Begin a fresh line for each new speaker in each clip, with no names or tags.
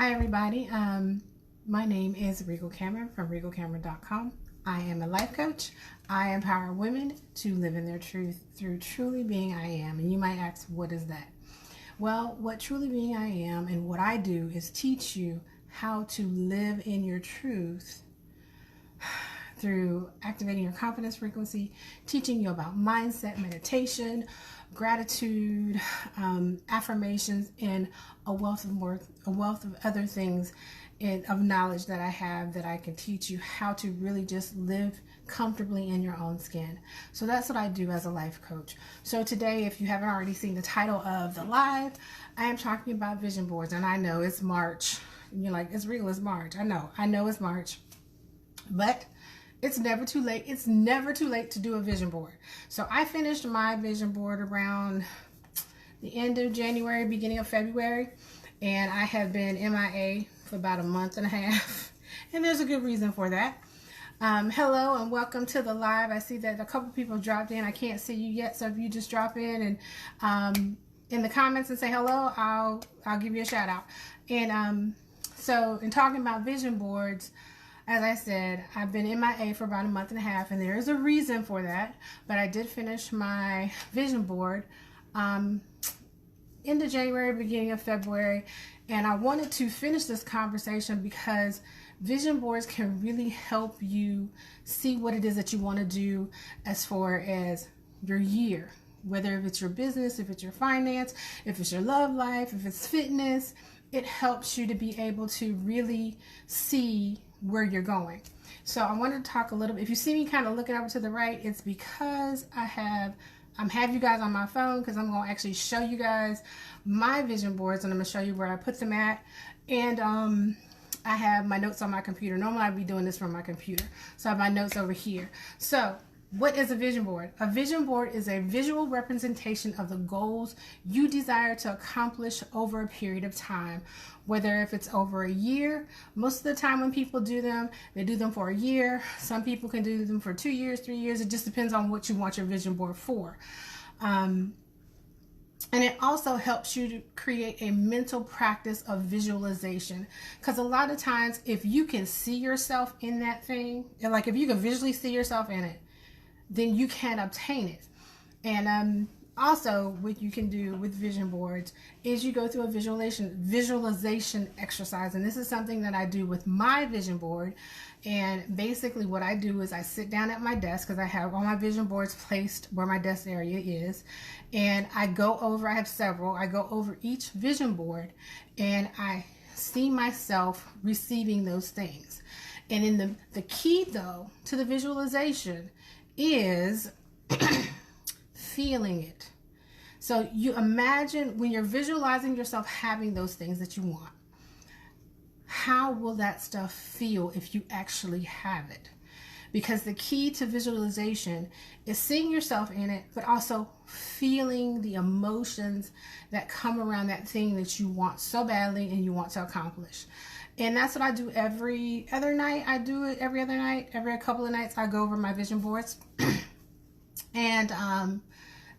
Hi everybody, my name is Regal Cameron from regalcameron.com. I am a life coach. I empower women to live in their truth through truly being I am. And you might ask, what is that? Well, what truly being I am and what I do is teach you how to live in your truth through activating your confidence frequency, teaching you about mindset, meditation, gratitude, affirmations, and a wealth of other things of knowledge that I have that I can teach you how to really just live comfortably in your own skin. So that's what I do as a life coach. So today, if you haven't already seen the title of the live, I am talking about vision boards. And I know it's March. You're like, it's real, it's March. I know it's March. But it's never too late. It's never too late to do a vision board. So I finished my vision board around the end of January, beginning of February, and I have been MIA for about a month and a half, and there's a good reason for that. Hello and welcome to the live. I see that a couple people dropped in. I can't see you yet, so if you just drop in and in the comments and say hello, I'll give you a shout out. And so in talking about vision boards, as I said, I've been MIA for about a month and a half, and there is a reason for that. But I did finish my vision board end of January, beginning of February, and I wanted to finish this conversation because vision boards can really help you see what it is that you want to do as far as your year, whether if it's your business, if it's your finance, if it's your love life, if it's fitness. It helps you to be able to really see where you're going. So I wanted to talk a little bit. If you see me kind of looking over to the right, it's because I have you guys on my phone, because I'm going to actually show you guys my vision boards, and I'm going to show you where I put them at. And I have my notes on my computer. Normally I'd be doing this from my computer, so I have my notes over here. So what is a vision board? A vision board is a visual representation of the goals you desire to accomplish over a period of time, whether if it's over a year. Most of the time when people do them, they do them for a year. Some people can do them for 2 years, 3 years. It just depends on what you want your vision board for. And it also helps you to create a mental practice of visualization. Because a lot of times, if you can see yourself in that thing, and like if you can visually see yourself in it, then you can obtain it. And also what you can do with vision boards is you go through a visualization exercise. And this is something that I do with my vision board. And basically what I do is I sit down at my desk, because I have all my vision boards placed where my desk area is. And I have several, I go over each vision board and I see myself receiving those things. And in the key though to the visualization is feeling it. So you imagine when you're visualizing yourself having those things that you want, how will that stuff feel if you actually have it? Because the key to visualization is seeing yourself in it, but also feeling the emotions that come around that thing that you want so badly and you want to accomplish. And that's what I do every other night. I do it every other night. Every couple of nights I go over my vision boards. And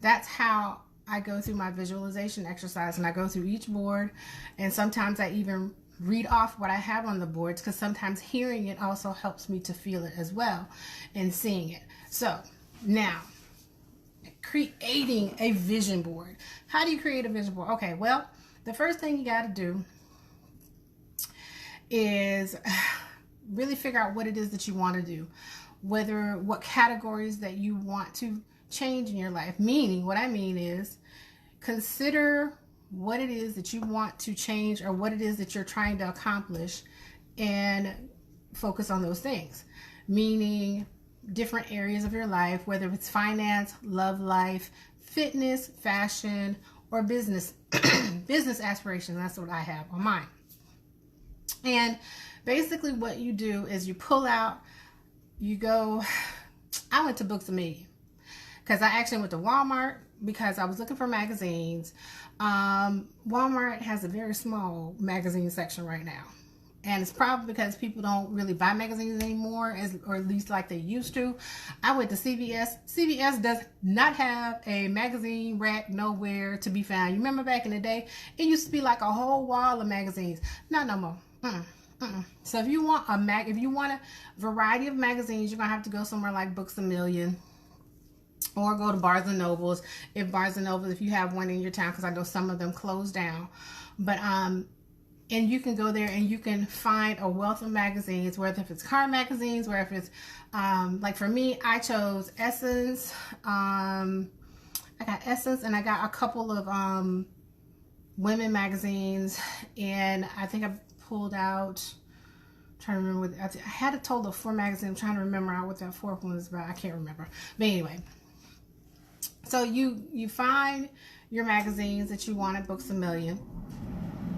that's how I go through my visualization exercise. And I go through each board. And sometimes I even read off what I have on the boards, because sometimes hearing it also helps me to feel it as well and seeing it. So now, creating a vision board. How do you create a vision board? Okay, well, the first thing you got to do is really figure out what it is that you want to do, what categories that you want to change in your life. Meaning, what I mean is consider what it is that you want to change or what it is that you're trying to accomplish and focus on those things. Meaning different areas of your life, whether it's finance, love life, fitness, fashion, or business business aspirations. That's what I have on mine. And basically what you do is you pull out, I went to Books A Million, because I actually went to Walmart because I was looking for magazines. Walmart has a very small magazine section right now. And it's probably because people don't really buy magazines anymore, or at least like they used to. I went to CVS. CVS does not have a magazine rack nowhere to be found. You remember back in the day, it used to be like a whole wall of magazines. Not no more. So if you want a variety of magazines, you're gonna have to go somewhere like Books A Million, or go to Barnes and Nobles. If you have one in your town, because I know some of them closed down. But and you can go there and you can find a wealth of magazines, whether if it's car magazines, whether if it's like for me, I chose Essence. I got Essence, and I got a couple of women magazines, and I think I pulled out, I'm trying to remember what I had a total of 4 magazines. I'm trying to remember what that 4th one was about. I can't remember. But anyway, so you find your magazines that you want at Books A Million,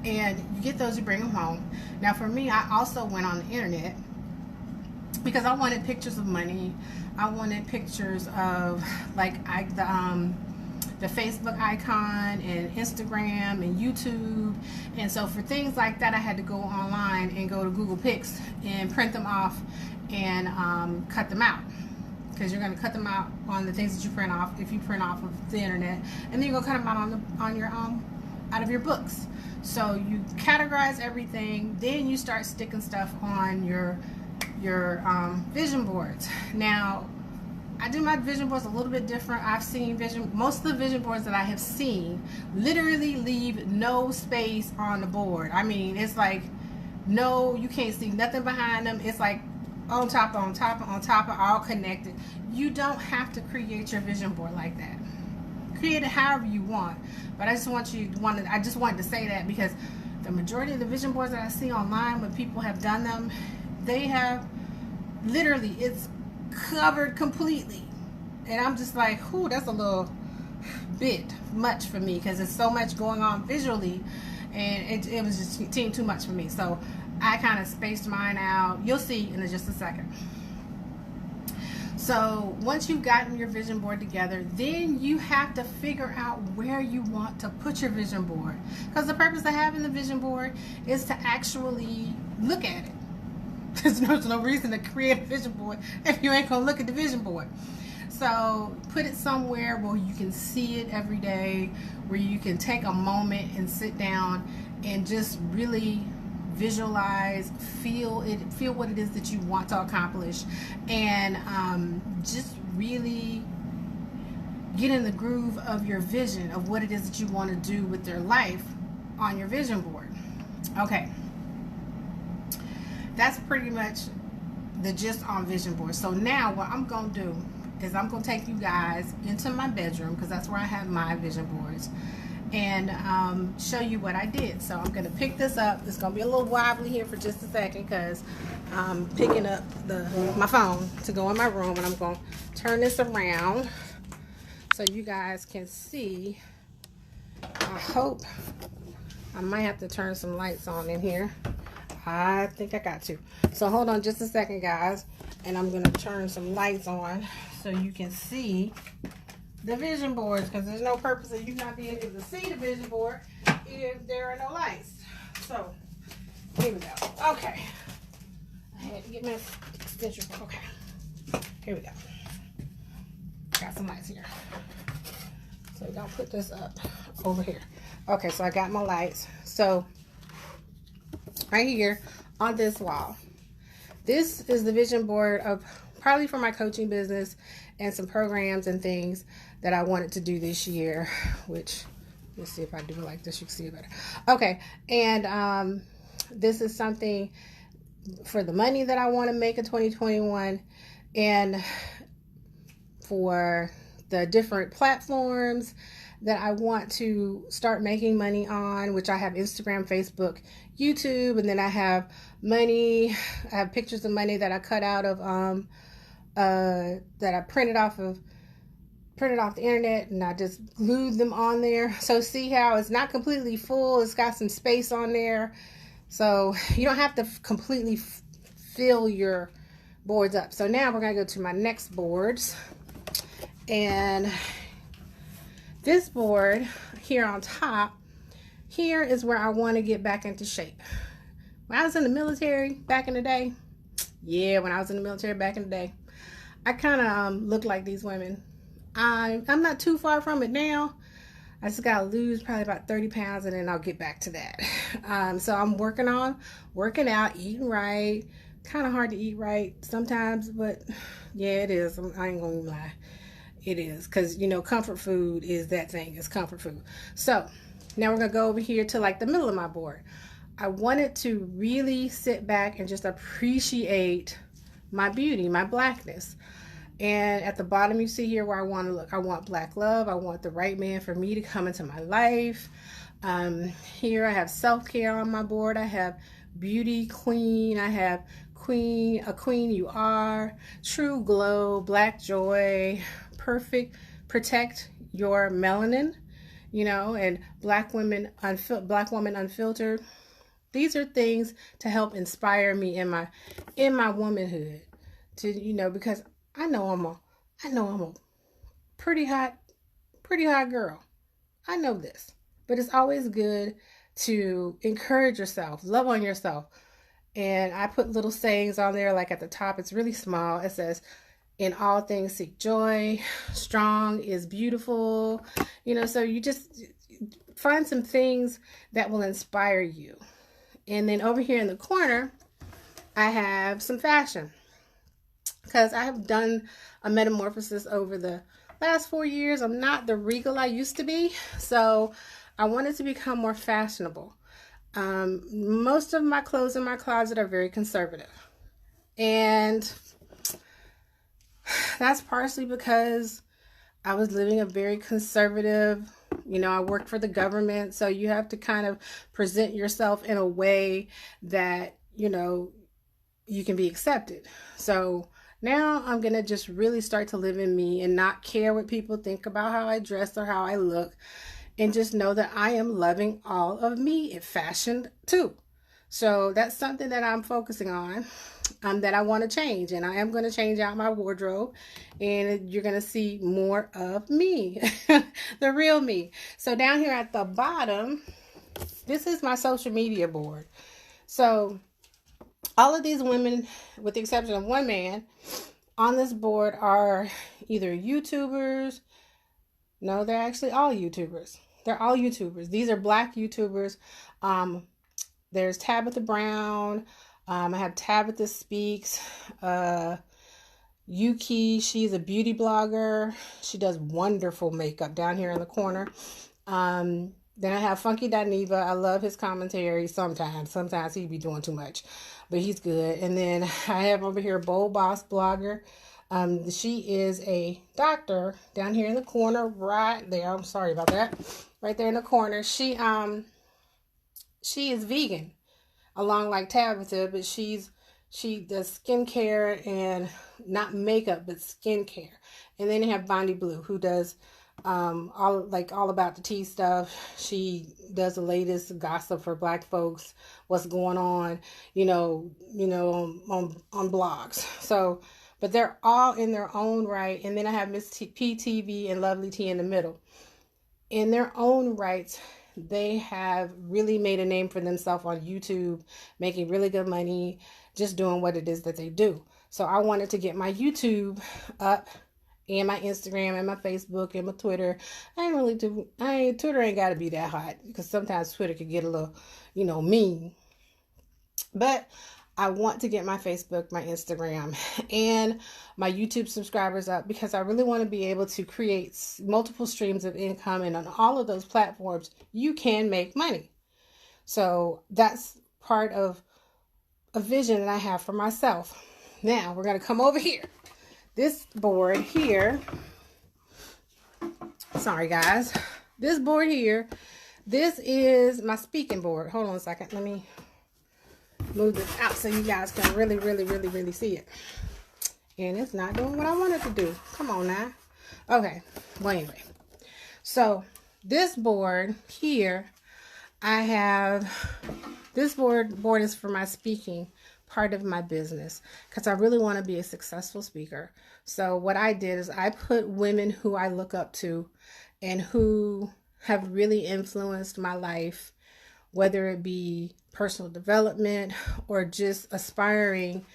and you get those, you bring them home. Now for me, I also went on the internet because I wanted pictures of money. I wanted pictures of like the Facebook icon and Instagram and YouTube. And so for things like that, I had to go online and go to Google Pics and print them off and cut them out. Because you're going to cut them out on the things that you print off if you print off of the internet, and then you're going to cut them out on your out of your books. So you categorize everything, then you start sticking stuff on your vision boards. Now, I do my vision boards a little bit different. I've seen most of the vision boards that I have seen literally leave no space on the board. I mean, it's like you can't see nothing behind them. It's like on top, all connected. You don't have to create your vision board like that. Create it however you want. But I just wanted to say that because the majority of the vision boards that I see online, when people have done them, they have literally, it's covered completely. And I'm just like, whoo, that's a little bit much for me, because there's so much going on visually, and it was just too much for me. So I kind of spaced mine out. You'll see in just a second. So once you've gotten your vision board together, then you have to figure out where you want to put your vision board. Because the purpose of having the vision board is to actually look at it. There's no reason to create a vision board if you ain't gonna look at the vision board. So put it somewhere where you can see it every day, where you can take a moment and sit down and just really visualize, feel what it is that you want to accomplish, and just really get in the groove of your vision of what it is that you want to do with your life on your vision board. Okay, that's pretty much the gist on vision board. So now what I'm gonna do is I'm gonna take you guys into my bedroom, because that's where I have my vision boards, and show you what I did. So I'm gonna pick this up. It's gonna be a little wobbly here for just a second, because I'm picking up my phone to go in my room, and I'm gonna turn this around so you guys can see. I hope I might have to turn some lights on in here. I think I got to. So hold on just a second, guys, and I'm gonna turn some lights on so you can see the vision boards, because there's no purpose of you not being able to see the vision board if there are no lights. So here we go. Okay, I had to get my extension. Okay, here we go. Got some lights here, so don't put this up over here. Okay, so I got my lights. So right here on this wall, this is the vision board of probably for my coaching business and some programs and things that I wanted to do this year, which, let's see if I do it like this, you can see it better. Okay, and this is something for the money that I want to make in 2021, and for the different platforms that I want to start making money on, which I have Instagram, Facebook, YouTube, and then I have money. I have pictures of money that I cut out of that I printed off the internet, and I just glued them on there. So see how it's not completely full, it's got some space on there, so you don't have to completely fill your boards up. So now we're gonna go to my next boards, and this board here on top, here is where I want to get back into shape. When I was in the military back in the day, yeah, when I was in the military back in the day, I kind of looked like these women. I'm not too far from it now. I just gotta lose probably about 30 pounds and then I'll get back to that. So I'm working on working out, eating right. Kind of hard to eat right sometimes, but yeah, it is. I ain't gonna lie. It is, because you know, comfort food is that thing. It's comfort food. So now we're gonna go over here to like the middle of my board. I wanted to really sit back and just appreciate my beauty, my blackness. And at the bottom, you see here where I want to look. I want black love. I want the right man for me to come into my life. Here I have self-care on my board. I have beauty queen. I have queen, a queen you are, true glow, black joy, perfect, protect your melanin, you know, and black woman unfiltered. These are things to help inspire me in my womanhood, to, you know, because I know I'm a pretty hot girl. I know this. But it's always good to encourage yourself, love on yourself. And I put little sayings on there, like at the top, it's really small. It says, in all things seek joy, strong is beautiful. You know, so you just find some things that will inspire you. And then over here in the corner, I have some fashion, because I have done a metamorphosis over the last 4 years. I'm not the regal I used to be, so I wanted to become more fashionable. Most of my clothes in my closet are very conservative, and that's partially because I was living a very conservative, you know, I worked for the government, so you have to kind of present yourself in a way that, you know, you can be accepted. So now I'm going to just really start to live in me and not care what people think about how I dress or how I look, and just know that I am loving all of me in fashion too. So that's something that I'm focusing on, that I want to change. And I am going to change out my wardrobe, and you're going to see more of me, the real me. So down here at the bottom, this is my social media board. So all of these women, with the exception of one man, on this board are either YouTubers. No, they're actually all YouTubers. They're all YouTubers. These are black YouTubers. There's Tabitha Brown. I have Tabitha Speaks. Yuki, she's a beauty blogger. She does wonderful makeup down here in the corner. Then I have Funky Dineva. I love his commentary sometimes. Sometimes he be doing too much, but he's good. And then I have over here Bold Boss Blogger. She is a doctor down here in the corner right there. I'm sorry about that. Right there in the corner. She is vegan, along like Tabitha, but she does skincare, and not makeup, but skincare. And then you have Bondi Blue, who does all about the tea stuff. She does the latest gossip for black folks, what's going on, on blogs. So, but they're all in their own right. And then I have Miss PTV and Lovely Tea in the middle. In their own rights, they have really made a name for themselves on YouTube, making really good money, just doing what it is that they do. So I wanted to get my YouTube up, and my Instagram, and my Facebook, and my Twitter. Twitter ain't got to be that hot, because sometimes Twitter could get a little, mean. But I want to get my Facebook, my Instagram, and my YouTube subscribers up, because I really want to be able to create multiple streams of income. And on all of those platforms, you can make money. So that's part of a vision that I have for myself. Now we're going to come over here. This board here, sorry guys, this board here, this is my speaking board. Hold on a second. Let me move this out so you guys can really, really, really, really see it. And it's not doing what I wanted to do. Come on now. Okay. Well, anyway. So this board here, this board is for my speaking part of my business, because I really want to be a successful speaker. So what I did is I put women who I look up to and who have really influenced my life, whether it be personal development or just aspiring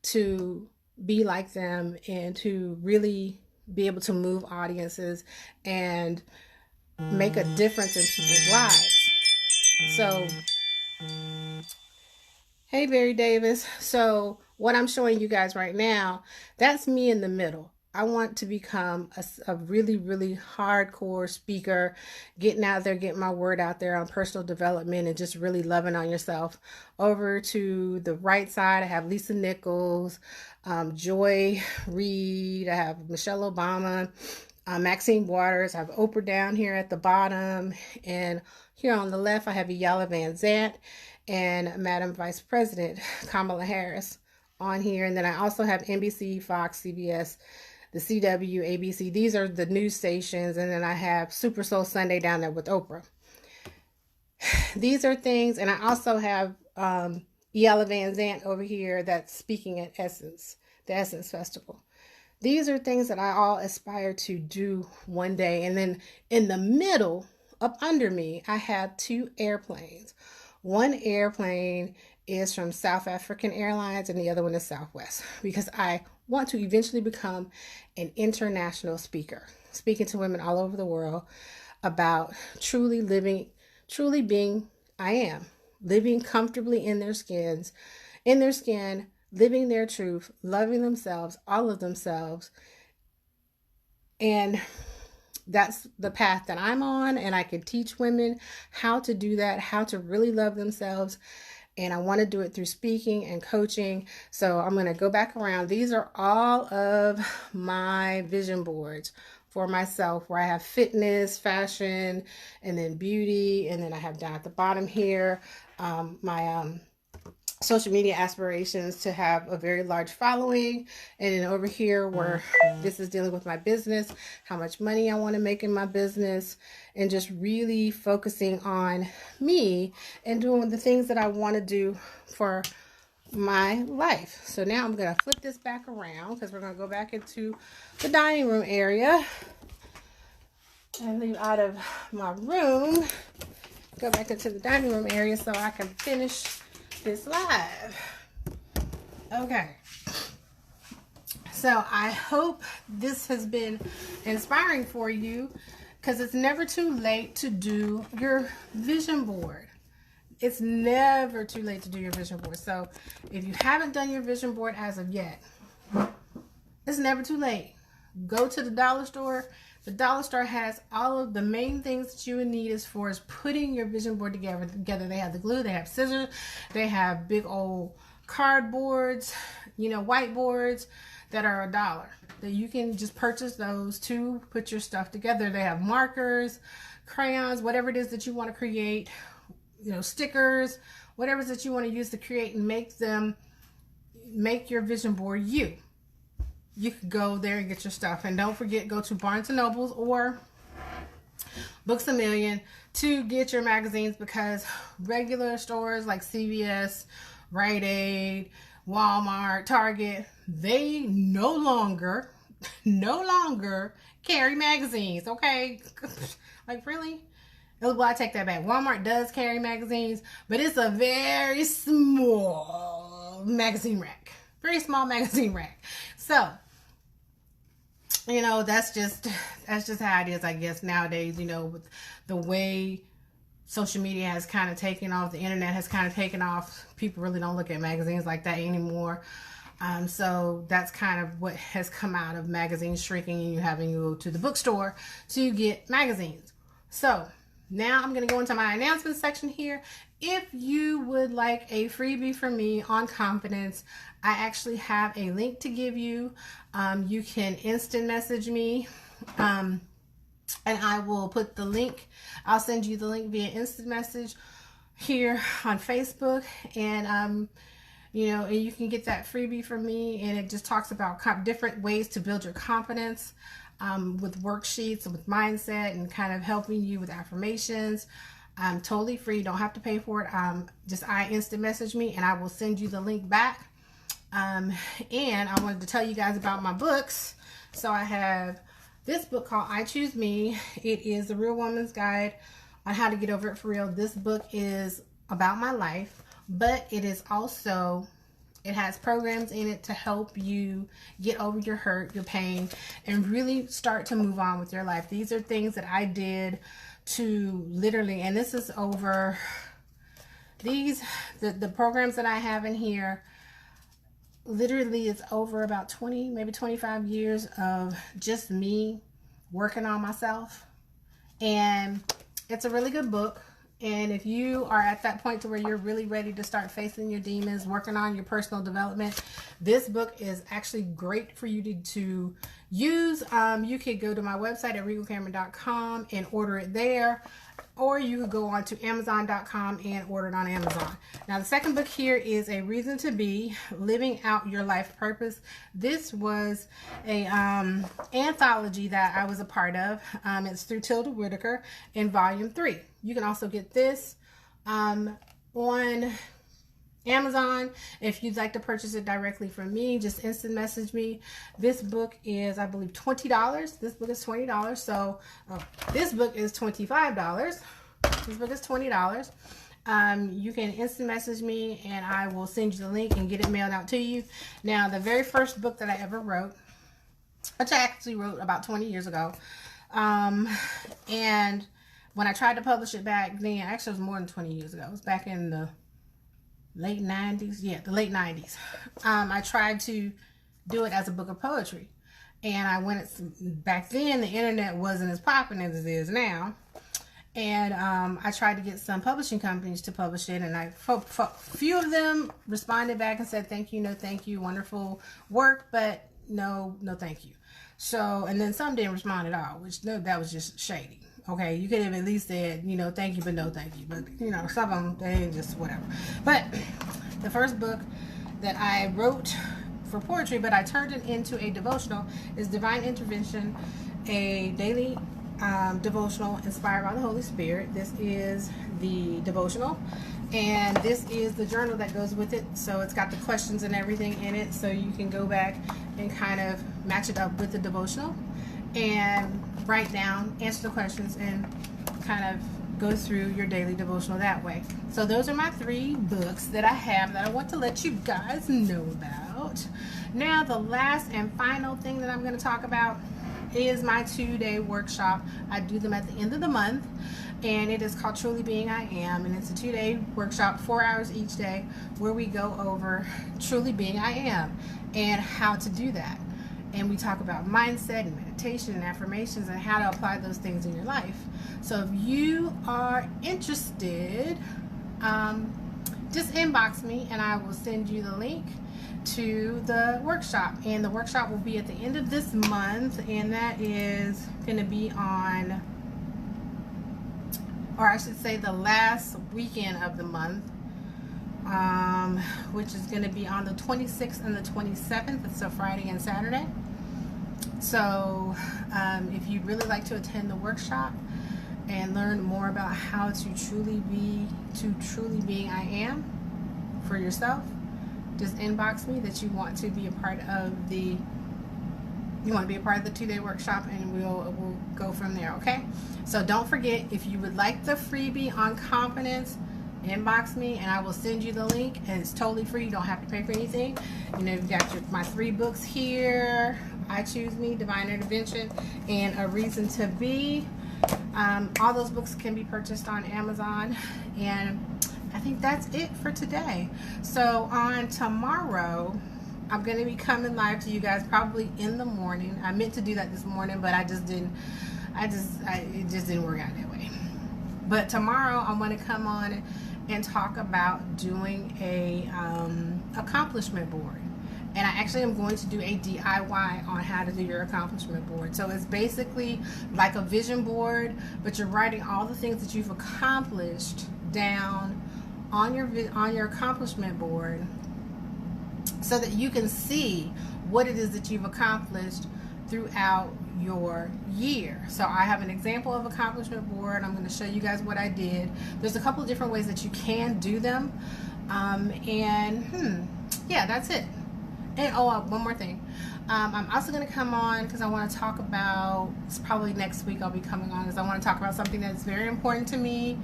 to be like them and to really be able to move audiences and make a difference in people's lives. So, hey, Barry Davis. So what I'm showing you guys right now, that's me in the middle. I want to become a really, really hardcore speaker, getting out there, getting my word out there on personal development and just really loving on yourself. Over to the right side, I have Lisa Nichols, Joy Reid, I have Michelle Obama, Maxine Waters, I have Oprah down here at the bottom, and here on the left, I have Iyanla Vanzant and Madam Vice President Kamala Harris on here. And then I also have NBC, Fox, CBS, the CW, ABC. These are the news stations. And then I have Super Soul Sunday down there with Oprah. These are things. And I also have Iyanla Vanzant over here that's speaking at Essence, the Essence Festival. These are things that I all aspire to do one day. And then in the middle, up under me, I have 2 airplanes. One airplane is from South African Airlines and the other one is Southwest, because I want to eventually become an international speaker, speaking to women all over the world about truly being I am, living comfortably in their skin, living their truth, loving themselves, all of themselves. And that's the path that I'm on, and I can teach women how to do that, how to really love themselves. And I want to do it through speaking and coaching. So I'm going to go back around. These are all of my vision boards for myself, where I have fitness, fashion, and then beauty. And then I have down at the bottom here my social media aspirations to have a very large following. And then over here where this is dealing with my business, how much money I want to make in my business, and just really focusing on me and doing the things that I want to do for my life. So now I'm going to flip this back around because we're going to go back into the dining room area and leave out of my room, go back into the dining room area so I can finish this live. Okay, so I hope this has been inspiring for you, because it's never too late to do your vision board. It's never too late to do your vision board. So if you haven't done your vision board as of yet, it's never too late. Go to the dollar store. The dollar store has all of the main things that you would need as far as putting your vision board together. They have the glue, they have scissors, they have big old cardboards, whiteboards that are $1 that you can just purchase those to put your stuff together. They have markers, crayons, whatever it is that you want to create, stickers, whatever it is that you want to use to create and make your vision board you. You could go there and get your stuff. And don't forget, go to Barnes & Nobles or Books A Million to get your magazines, because regular stores like CVS, Rite Aid, Walmart, Target, they no longer carry magazines, okay? Like, really? Well, I take that back. Walmart does carry magazines, but it's a very small magazine rack. Very small magazine rack. So, that's just how it is, I guess, nowadays, with the way social media has kind of taken off, the internet has kind of taken off. People really don't look at magazines like that anymore. So that's kind of what has come out of magazines shrinking and you having to go to the bookstore to get magazines. So now I'm going to go into my announcement section here. If you would like a freebie from me on confidence, I actually have a link to give you. You can instant message me, and I will put the link. I'll send you the link via instant message here on Facebook, and and you can get that freebie from me. And it just talks about different ways to build your confidence, with worksheets and with mindset, and kind of helping you with affirmations. Totally free. You don't have to pay for it. Just instant message me and I will send you the link back. And I wanted to tell you guys about my books. So I have this book called I Choose Me. It is the Real Woman's Guide on how to get over it for real. This book is about my life, but it is also, it has programs in it to help you get over your hurt, your pain, and really start to move on with your life. These are things that I did to literally, and this is over the programs that I have in here. Literally, it's over about 20, maybe 25 years of just me working on myself. And it's a really good book. And if you are at that point to where you're really ready to start facing your demons, working on your personal development, this book is actually great for you to use. You could go to my website at regalcameron.com and order it there. Or you could go on to Amazon.com and order it on Amazon. Now, the second book here is A Reason to Be, Living Out Your Life Purpose. This was a anthology that I was a part of. It's through Tilda Whitaker in Volume 3. You can also get this on Amazon. If you'd like to purchase it directly from me, just instant message me. This book is, I believe, $20. This book is $20. So this book is $25. This book is $20. You can instant message me and I will send you the link and get it mailed out to you. Now, the very first book that I ever wrote, which I actually wrote about 20 years ago, and when I tried to publish it back then, actually it was more than 20 years ago. It was back in the late 90s. Yeah, the late 90s. I tried to do it as a book of poetry. And I went, back then the internet wasn't as popping as it is now. And I tried to get some publishing companies to publish it. And few of them responded back and said, thank you, no thank you, wonderful work, but no thank you. So, and then some didn't respond at all, which that was just shady. Okay, you could have at least said, thank you, but no thank you. But, some of them, they just whatever. But the first book that I wrote for poetry, but I turned it into a devotional, is Divine Intervention, a daily devotional inspired by the Holy Spirit. This is the devotional, and this is the journal that goes with it. So it's got the questions and everything in it, so you can go back and kind of match it up with the devotional and write down, answer the questions, and kind of go through your daily devotional that way. So those are my 3 books that I have that I want to let you guys know about. Now, the last and final thing that I'm going to talk about is my 2-day workshop. I do them at the end of the month, and it is called Truly Being I Am, and it's a 2-day workshop, 4 hours each day, where we go over truly being I am and how to do that. And we talk about mindset and meditation and affirmations and how to apply those things in your life. So if you are interested, just inbox me and I will send you the link to the workshop. And the workshop will be at the end of this month, and that is going to be on, or I should say the last weekend of the month, which is going to be on the 26th and the 27th. It's a Friday and Saturday. So if you'd really like to attend the workshop and learn more about how to truly being I am for yourself, just inbox me that you want to be a part of the 2-day workshop, and we'll go from there. Okay, so don't forget, if you would like the freebie on confidence, inbox me and I will send you the link, and it's totally free. You don't have to pay for anything. You've got my 3 books here: I Choose Me, Divine Intervention, and A Reason to Be. All those books can be purchased on Amazon, and I think that's it for today. So on tomorrow, I'm going to be coming live to you guys probably in the morning. I meant to do that this morning, but it just didn't work out that way. But tomorrow I'm going to come on and talk about doing a accomplishment board. And I actually am going to do a DIY on how to do your accomplishment board. So it's basically like a vision board, but you're writing all the things that you've accomplished down on your accomplishment board, so that you can see what it is that you've accomplished throughout your year. So I have an example of accomplishment board. I'm going to show you guys what I did. There's a couple of different ways that you can do them. Yeah, that's it. And one more thing. I'm also going to come on because I want to talk about, it's probably next week I'll be coming on, because I want to talk about something that's very important to me,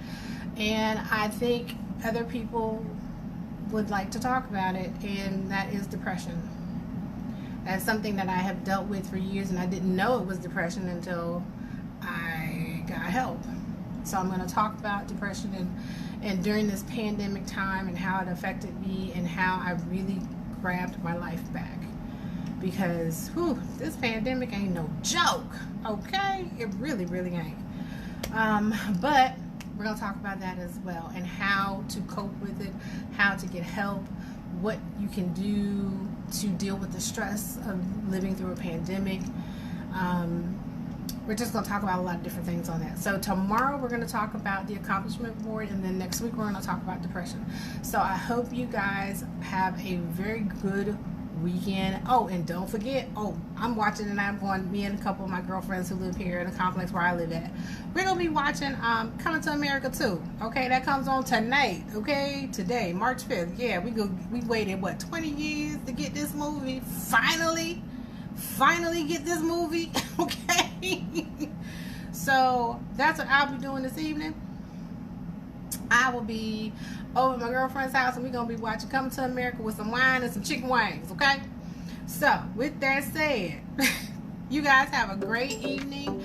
and I think other people would like to talk about it, and that is depression. That's something that I have dealt with for years, and I didn't know it was depression until I got help. So I'm going to talk about depression and during this pandemic time, and how it affected me, and how I really grabbed my life back. Because this pandemic ain't no joke, okay? It really, really ain't. But we're going to talk about that as well, and how to cope with it, how to get help, what you can do to deal with the stress of living through a pandemic. We're just going to talk about a lot of different things on that. So tomorrow we're going to talk about the accomplishment board, and then next week we're going to talk about depression. So I hope you guys have a very good weekend. Oh, and don't forget, I'm watching, and I'm going, me and a couple of my girlfriends who live here in the complex where I live at, we're going to be watching Coming to America 2. Okay, that comes on tonight. Okay, today, March 5th. Yeah, we waited, 20 years to get this movie. Finally get this movie. Okay. So that's what I'll be doing this evening. I will be over at my girlfriend's house, and we're going to be watching Coming to America with some wine and some chicken wings, okay? So, with that said, you guys have a great evening.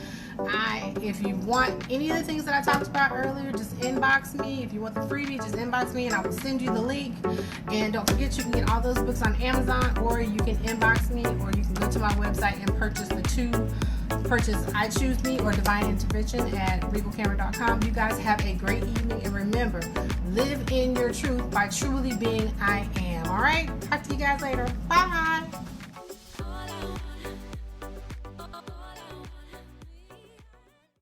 If you want any of the things that I talked about earlier, just inbox me. If you want the freebie, just inbox me, and I will send you the link. And don't forget, you can get all those books on Amazon, or you can inbox me, or you can go to my website and purchase I Choose Me or Divine Intervention at regalcamera.com. You guys have a great evening, and remember, live in your truth by truly being I am. All right? Talk to you guys later. Bye.